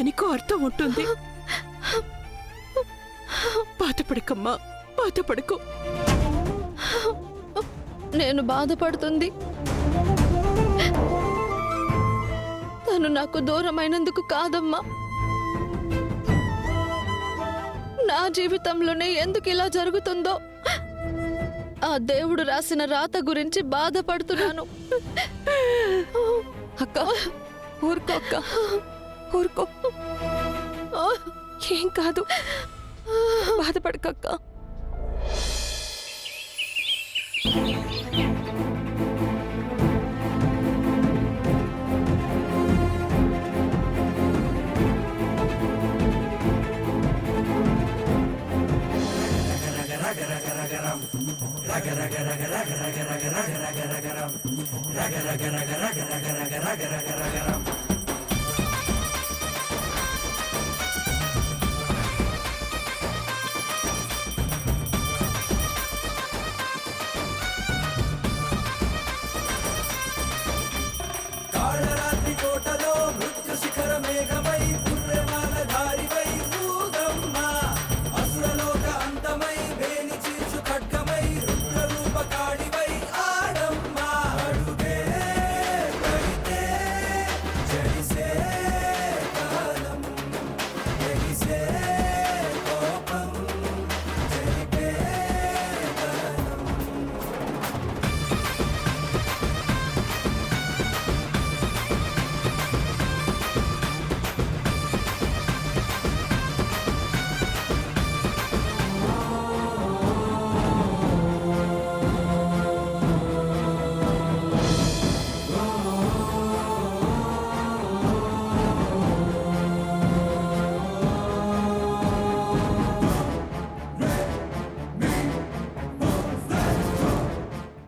దానికో అర్థం ఉంటుంది. బాధపడకమ్మా, బాధపడకు. నేను బాధపడుతుంది తను నాకు దూరమైనందుకు కాదమ్మా, నా జీవితంలోనే ఎందుకు ఇలా జరుగుతుందో ఆ దేవుడు రాసిన రాత గురించి బాధపడుతున్నాను. అక్క, ఊరుకో అక్క, ఊరుకో. ఏం కాదు, బాధపడకక్క.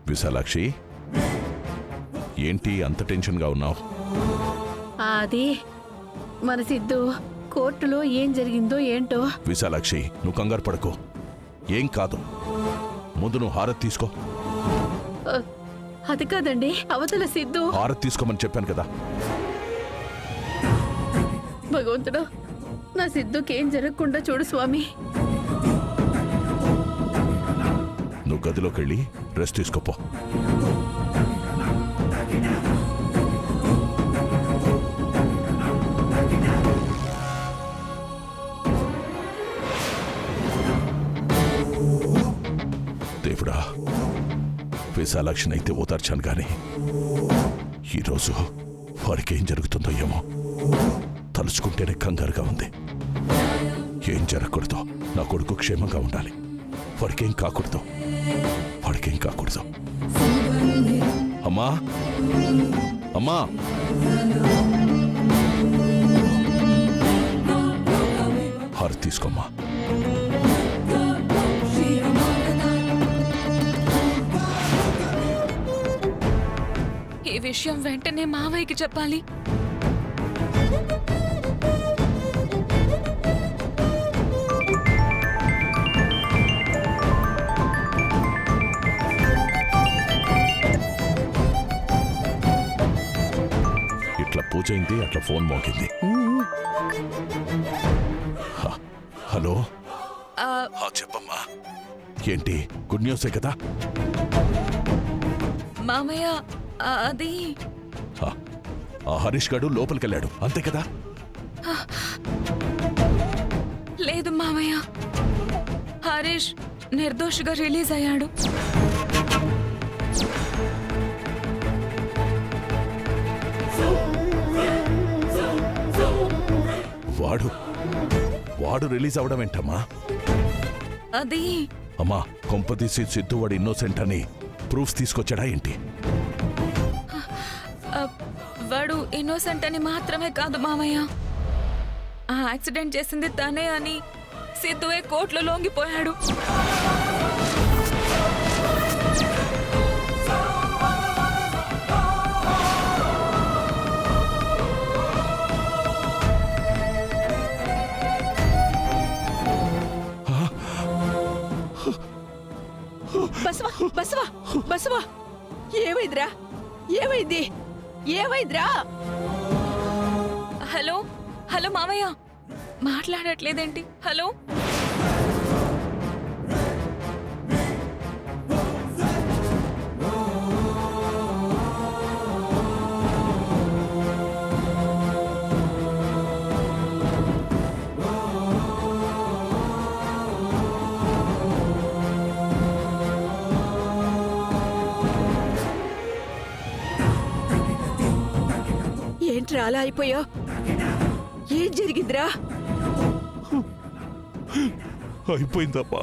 విశాలాక్షి, ఏంటి అంత టెన్షన్గా ఉన్నావు? అది మన సిద్ధు కోర్టులో ఏం జరిగిందో ఏంటో. విశాలాక్షి, నువ్వు కంగారు పడకు, ఏం కాదు. ముందు నువ్వు హారతి తీసుకో. అది కాదండి, అవతల సిద్ధు. హారతి తీసుకోమని చెప్పాను కదా. భగవంతుడు, నా సిద్ధుకేం జరగకుండా చూడు స్వామి. నువ్వు గదిలోకి వెళ్ళి రెస్ట్ తీసుకోపో. దేవుడా, విశాలాక్షిని అయితే ఓదార్చాను కానీ ఈరోజు వాడికి ఏం జరుగుతుందో ఏమో తలుచుకుంటేనే కంగారుగా ఉంది. ఏం జరగకూడదు, నా కొడుకు క్షేమంగా ఉండాలి. వాడికేం కాకూడదు, వాడికేం కాకూడదు. అమ్మా, అమ్మా, హారతి తీసుకోమ్మా. ఈ విషయం వెంటనే మావయ్యకి చెప్పాలి. ఇట్లా పూజ అయింది, అట్లా ఫోన్ మోగింది. హలో, చెప్పమ్మా. ఏంటి, గుడ్ న్యూసే కదా? మామయ్య, అది ఆ హరీష్ గాడు లోపలికెళ్ళాడు, అంతే కదా? లేదు మామయ్య, హరీష్ నిర్దోషిగా రిలీజ్ అయ్యాడు. వాడు రిలీజ్ అవడం ఏంటమ్మా? అది అమ్మా, కొంపదీసి సిద్ధు వాడు ఇన్నోసెంట్ అని ప్రూఫ్స్ తీసుకొచ్చాడా ఏంటి? వాడు ఇన్నోసెంట్ అని మాత్రమే కాదు మామయ్య, ఆ యాక్సిడెంట్ చేసింది తనే అని సిద్ధువే కోర్టులో లొంగిపోయాడు. బసవా, బసవా, బసవా, ఏమైందిరా? ఏమైంది? ఏమైందిరా? హలో హలో మామయ్య, మాట్లాడట్లేదేంటి? హలో ఏంట్రా అలా అయిపోయా? ఏం జరిగిందిరా? అయిపోయిందమ్మా,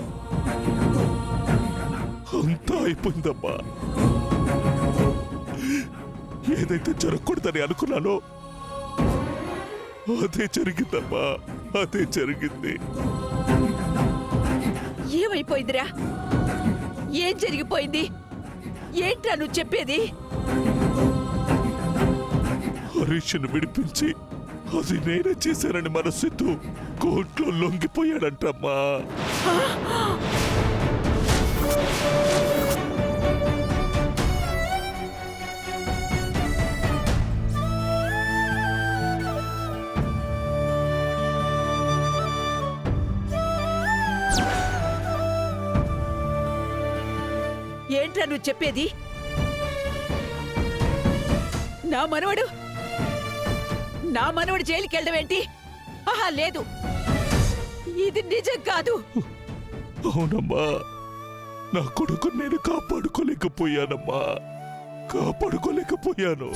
అంతా అయిపోయిందమ్మా. ఏదైతే జరగకూడదని అనుకున్నానో అదే జరిగిందమ్మా, అదే జరిగింది. ఏమైపోయిందిరా? ఏం జరిగిపోయింది? ఏంట్రా నువ్వు చెప్పేది? హరీష్ను విడిపించి అది నేనే చేశానని మన సిద్ధు కోర్టులో లొంగిపోయాడంటమ్మా. ఏంట్రా నువ్వు చెప్పేది? నా మనవడు జైలుకి వెళ్ళడం ఏంటి? ఆహా, లేదు, ఇది నిజం కాదు. అవునమ్మా, నా కొడుకు నేను కాపాడుకోలేకపోయానమ్మా, కాపాడుకోలేకపోయాను.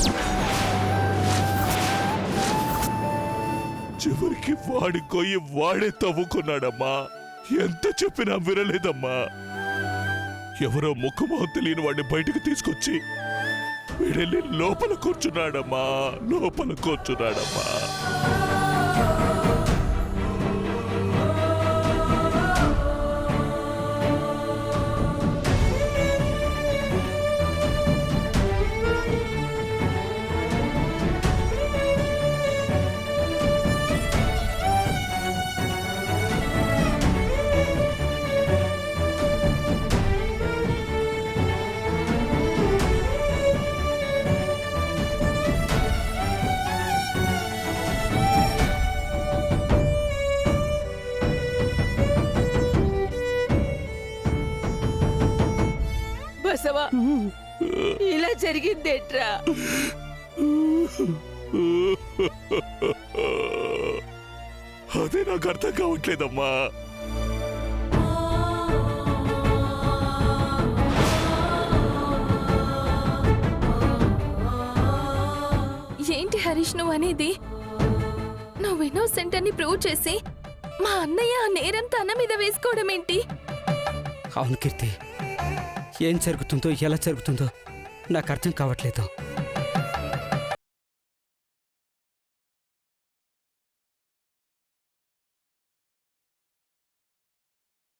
చివరికి వాడి కొయ్యి వాడే తవ్వుకున్నాడమ్మా. ఎంత చెప్పినా వినలేదమ్మా. ఎవరో ముఖమో తెలియని వాడిని బయటకు తీసుకొచ్చి వీడెళ్ళి లోపల కూర్చున్నాడమ్మా, లోపల కూర్చున్నాడమ్మా. బసవా, ఇలా జరిగిందేట్రా? అదే నాకు అర్థం కావట్లేదమ్మా. ఏంటి హరీష్ నువ్వు అనేది? నువ్వు ఇన్నోసెంట్ అని ప్రూవ్ చేసి మా అన్నయ్య ఆ నేరంతా అన్న మీద వేసుకోవడం ఏంటి? అవును కీర్తి, ఏం జరుగుతుందో ఎలా జరుగుతుందో నాకు అర్థం కావట్లేదు.